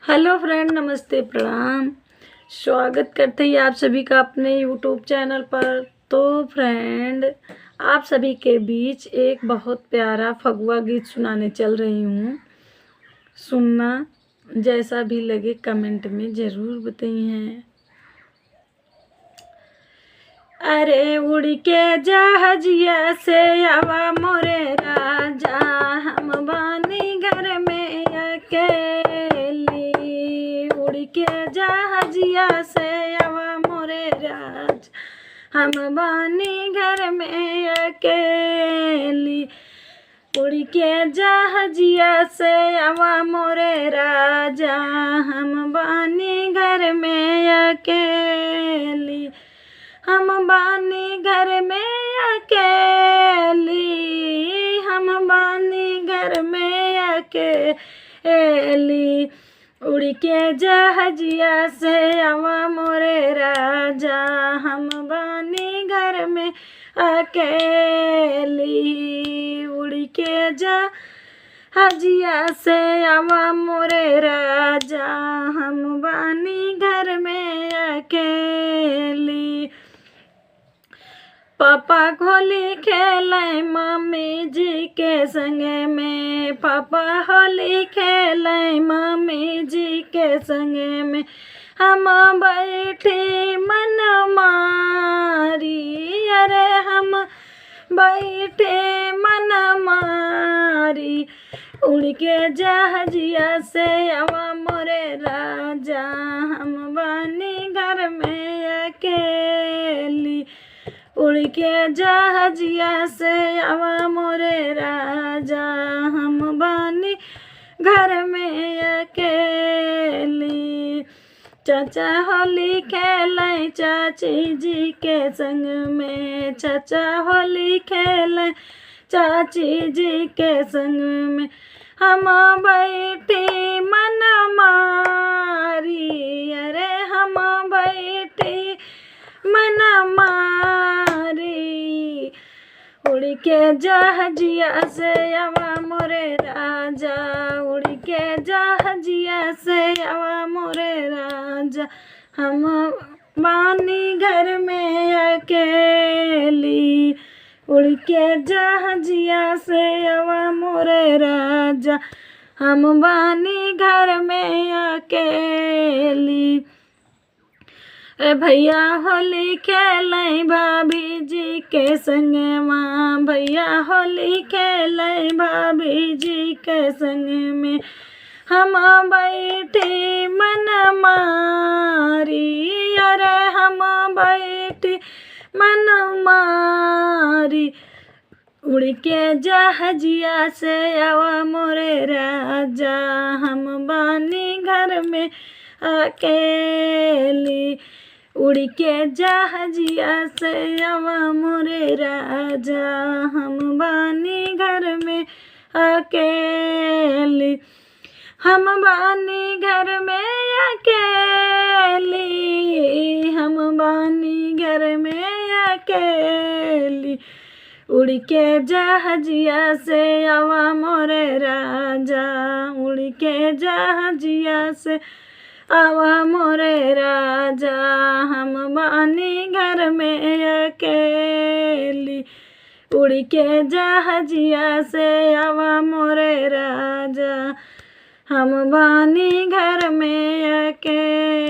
Hello friend, नमस्ते, प्रणाम। स्वागत करते हैं आप सभी का अपने यूट्यूब चैनल पर। तो फ्रेंड, आप सभी के बीच एक बहुत प्यारा फगुआ गीत सुनाने चल रही हूँ। सुनना, जैसा भी लगे कमेंट में ज़रूर बताइए। अरे उड़ के जहाजिया से आवा मोरे राजा, हम बानी घर में अकेली। उड़ के जहाजिया से आवा मोरे राज, हम बानी घर में अकेली। उड़ के जहाजिया से आवा मोरे राजा, हम बानी घर में अकेली। हम बानी घर में अकेली, हम बानी घर में अकेली। उड़ के जहाजिया से आवा मोरे राजा, हम बानी घर में अकेली। उड़ के जहाजिया से आवा मोरे राजा, हम बानी घर में अकेली। पापा होली खेले मम्मी जी के संग में, पापा होली खेले मम्मी जी के संग में। हम बैठी मन मारी, अरे हम बैठे मन मारी। उड़ के जहाजिया से आवा मोरे राजा, हम बानी घर में अकेली। उड़ के जहाजिया से आवा मोरे राजा, हम बानी घर में अकेली। चाचा होली खेले चाची जी के संग में, चाचा होली खेले चाची जी के संग में। हम बैठी मन मारी, अरे हम बैठी मन मारी। उड़ के जहाजिया से आवा मोरे राजा, उड़ के जहाजिया से आवा मोरे राजा, हम बानी घर में अकेली। उड़ के जहाजिया से आवा मोरे राजा, हम बानी घर में अकेली। भैया होली खेले भाभी जी के संग माँ, भैया होली खेले भाभी जी के संग में। हम बैठी मन मारी, अरे हम बैठी मन मारी। उड़ के जहाजिया से आवा मोरे राजा, हम बानी घर में अकेली। उड़ के जहाजिया से आवा मोरे राजा, हम बानी घर में अकेली। हम बानी घर में अकेली, हम बानी घर में अकेली। उड़ के जहाजिया से आवा मोरे राजा, उड़ के जहाजिया से आवा मोरे राजा, हम बानी घर में अकेली। उड़ के जहाजिया से आवा मोरे राजा, हम बानी घर में अकेली।